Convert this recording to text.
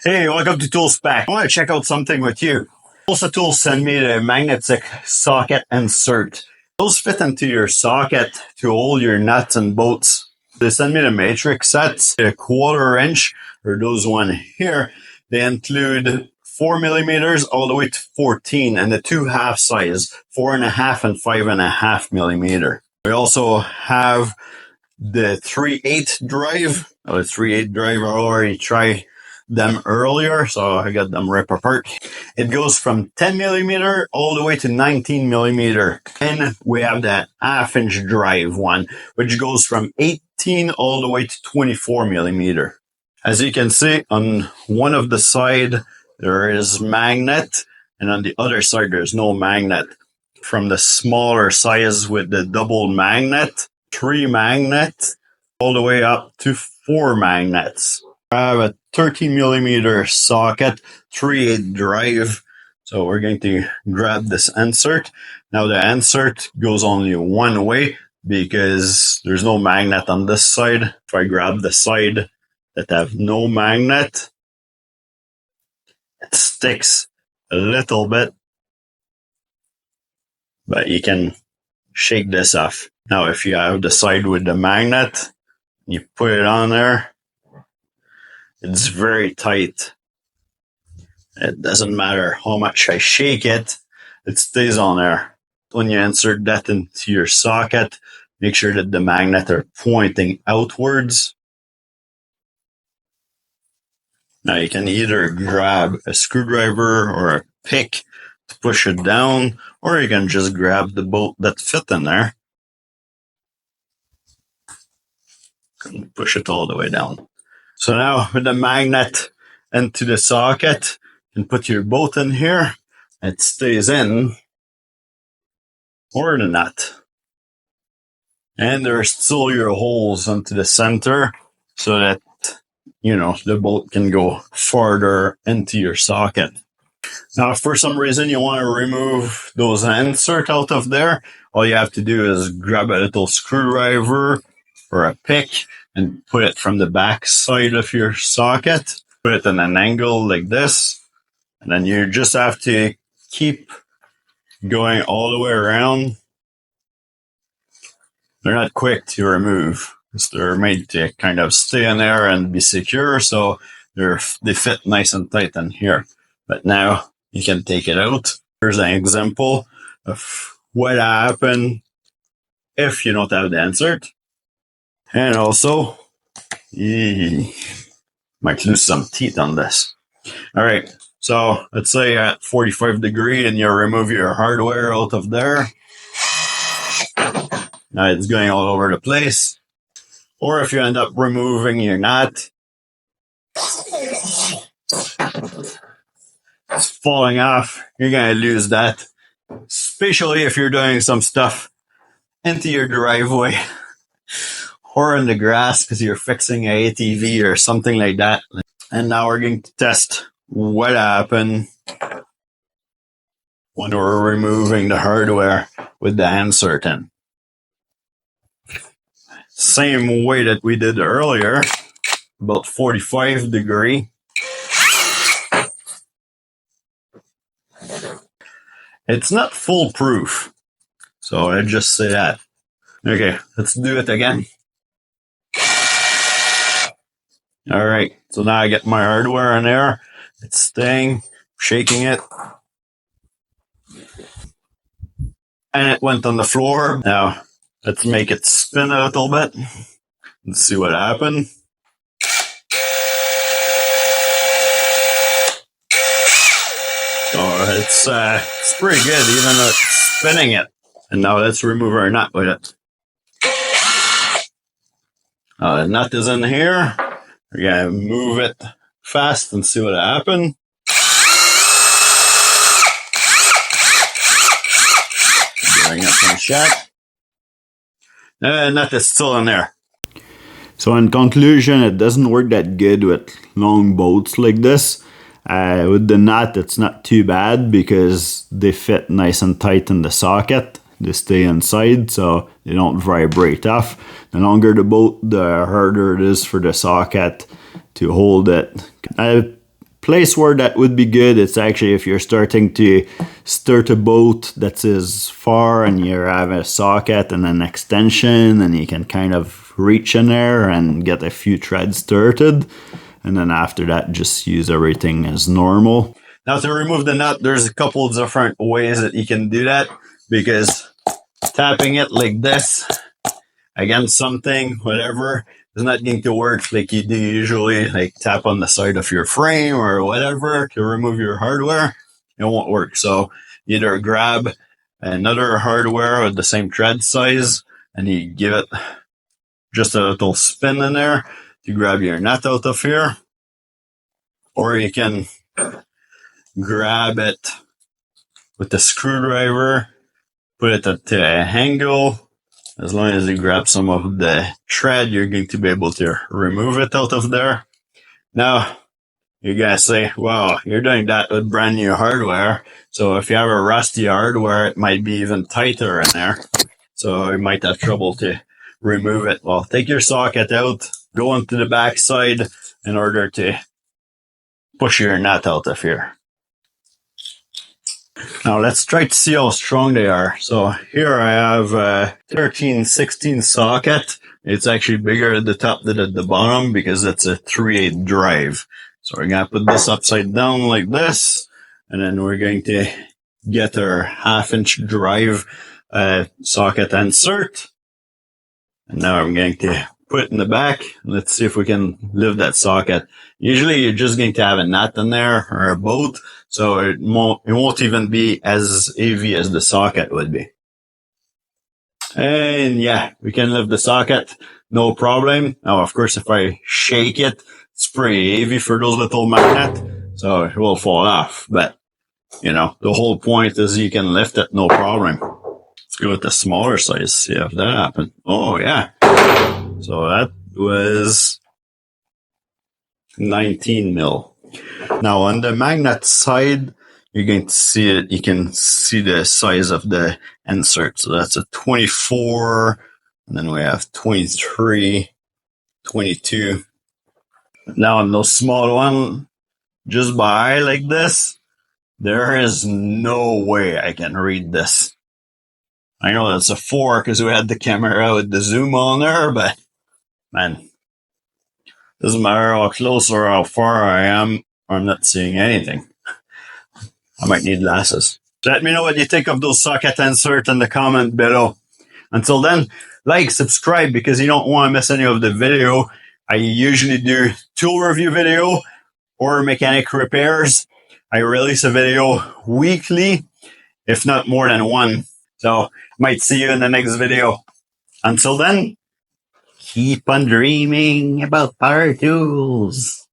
Hey, welcome to Tools Pack. I want to check out something with you. Olsa Tools sent me the magnetic socket insert. Those fit into your socket to hold your nuts and bolts. They sent me the matrix sets, a 1/4 inch, or those one here. They include 4 millimeters all the way to 14 and the 2 half size, 4.5 and 5.5 millimeter. We also have the 3/8 drive. Oh, the 3/8 drive, I already tried them earlier, so I got them ripped apart. It goes from 10 millimeter all the way to 19 millimeter. And we have that 1/2 inch drive one, which goes from 18 all the way to 24 millimeter. As you can see, on one of the side, there is magnet, and on the other side, there's no magnet. From the smaller size with the double magnet, 3 magnets, all the way up to 4 magnets. I have a 13 millimeter socket, 3/8 drive. So we're going to grab this insert. Now the insert goes only one way because there's no magnet on this side. If I grab the side that have no magnet, it sticks a little bit, but you can shake this off. Now if you have the side with the magnet, you put it on there, it's very tight. It doesn't matter how much I shake it, it stays on there. When you insert that into your socket, make sure that the magnets are pointing outwards. Now you can either grab a screwdriver or a pick to push it down, or you can just grab the bolt that fit in there and push it all the way down. So now with the magnet into the socket, you can put your bolt in here. It stays in, or the nut. And there are still your holes into the center so that, the bolt can go farther into your socket. Now, if for some reason you want to remove those inserts out of there, all you have to do is grab a little screwdriver or a pick and put it from the back side of your socket. Put it in an angle like this. And then you just have to keep going all the way around. They're not quick to remove. They're made to kind of stay in there and be secure. So they fit nice and tight in here. But now you can take it out. Here's an example of what happens if you don't have the insert. And also, you might lose some teeth on this. All right, so let's say at 45 degrees and you remove your hardware out of there. Now it's going all over the place. Or if you end up removing your nut, it's falling off, you're going to lose that. Especially if you're doing some stuff into your driveway or in the grass because you're fixing an ATV or something like that. And now we're going to test what happened when we're removing the hardware with the insert in. Same way that we did earlier, about 45 degrees. It's not foolproof, so I just say that. Okay, let's do it again. All right, so now I get my hardware in there. It's staying, shaking it. And it went on the floor. Now, let's make it spin a little bit. Let's see what happened. So it's pretty good, even though it's spinning it. And now let's remove our nut with it. The nut is in here. We're going to move it fast and see what happened. Giving it some shot. The nut is still in there. So in conclusion, it doesn't work that good with long bolts like this. With the nut, it's not too bad because they fit nice and tight in the socket. They stay inside, so they don't vibrate off. The longer the bolt, the harder it is for the socket to hold it. I place where that would be good, it's actually if you're starting to start a boat that is far and you have a socket and an extension and you can kind of reach in there and get a few threads started. And then after that, just use everything as normal. Now to remove the nut, there's a couple of different ways that you can do that, because tapping it like this against something, whatever, is not going to work like you do usually, like tap on the side of your frame or whatever to remove your hardware. It won't work. So either grab another hardware with the same thread size and you give it just a little spin in there to grab your nut out of here, or you can grab it with the screwdriver, put it at an angle. As long as you grab some of the thread, you're going to be able to remove it out of there. Now, you guys say, well, you're doing that with brand new hardware. So if you have a rusty hardware, it might be even tighter in there. So you might have trouble to remove it. Well, take your socket out, go onto the back side in order to push your nut out of here. Now let's try to see how strong they are. So here I have a 1316 socket. It's actually bigger at the top than at the bottom because it's a 3/8 drive. So we're going to put this upside down like this. And then we're going to get our 1/2-inch drive socket insert. And now I'm going to put it in the back. Let's see if we can lift that socket. Usually you're just going to have a nut in there or a bolt, so it won't even be as heavy as the socket would be. And yeah, we can lift the socket, no problem. Now, of course, if I shake it, it's pretty heavy for those little magnets, so it will fall off. But, you know, the whole point is you can lift it, no problem. Let's go with the smaller size, see if that happened. Oh, yeah. So that was 19 mil. Now on the magnet side, you're going to see it. You can see the size of the insert. So that's a 24, and then we have 23, 22. Now on those small one, just by eye like this, there is no way I can read this. I know that's a 4 because we had the camera with the zoom on there, but man, doesn't matter how close or how far I am, I'm not seeing anything. I might need glasses. Let me know what you think of those socket inserts in the comment below. Until then, like, subscribe because you don't want to miss any of the video. I usually do tool review video or mechanic repairs. I release a video weekly, if not more than one. So, might see you in the next video. Until then, keep on dreaming about power tools.